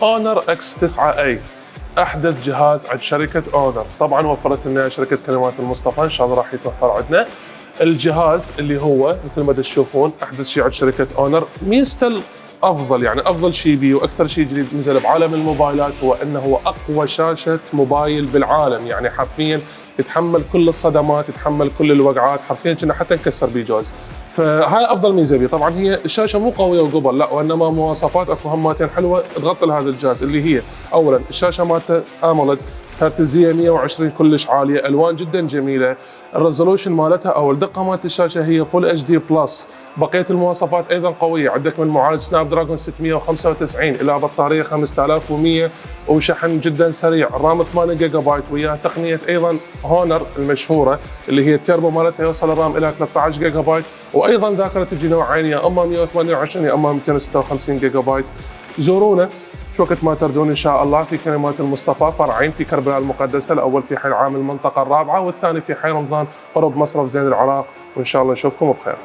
اونر اكس 9A، احدث جهاز عند شركه اونر. طبعا وفرت لنا شركه كلمات المصطفى، ان شاء الله راح يتوفر عندنا الجهاز اللي هو مثل ما تشوفون احدث شيء عند شركه اونر. ميزته افضل، يعني افضل شيء بيه واكثر شيء جديد نزل بعالم الموبايلات هو انه هو اقوى شاشه موبايل بالعالم، يعني حرفيا يتحمل كل الصدمات، يتحمل كل الوقعات، حرفيا كنا حتى نكسر بيه جوز. فهاي افضل ميزه بيه. طبعا هي الشاشه مو قويه وقبل لا، وانما مواصفات اكو هماتين حلوه تغطي لهذا الجهاز، اللي هي اولا الشاشه مالته امولد هرتزيه 120 كلش عاليه، الوان جدا جميله، الريزولوشن مالتها او الدقه مالت الشاشه هي فول اتش دي بلس، بقيه المواصفات ايضا قويه، عندك من معالج سناب دراجون 695 الى بطاريه 5100 وشحن جدا سريع، الرام 8 جيجا بايت وياه تقنيه ايضا هونر المشهوره اللي هي التيربو مالتها يوصل الرام الى 13 جيجا بايت، وايضا ذاكره تجي نوعين يا اما 128 يا اما 256 جيجا بايت. زورونا شو وقت ما تردون ان شاء الله في كلمات المصطفى، فرعين في كربلاء المقدسه، الاول في حي العام المنطقه الرابعه والثاني في حي رمضان قرب مصرف زين العراق، وان شاء الله نشوفكم بخير.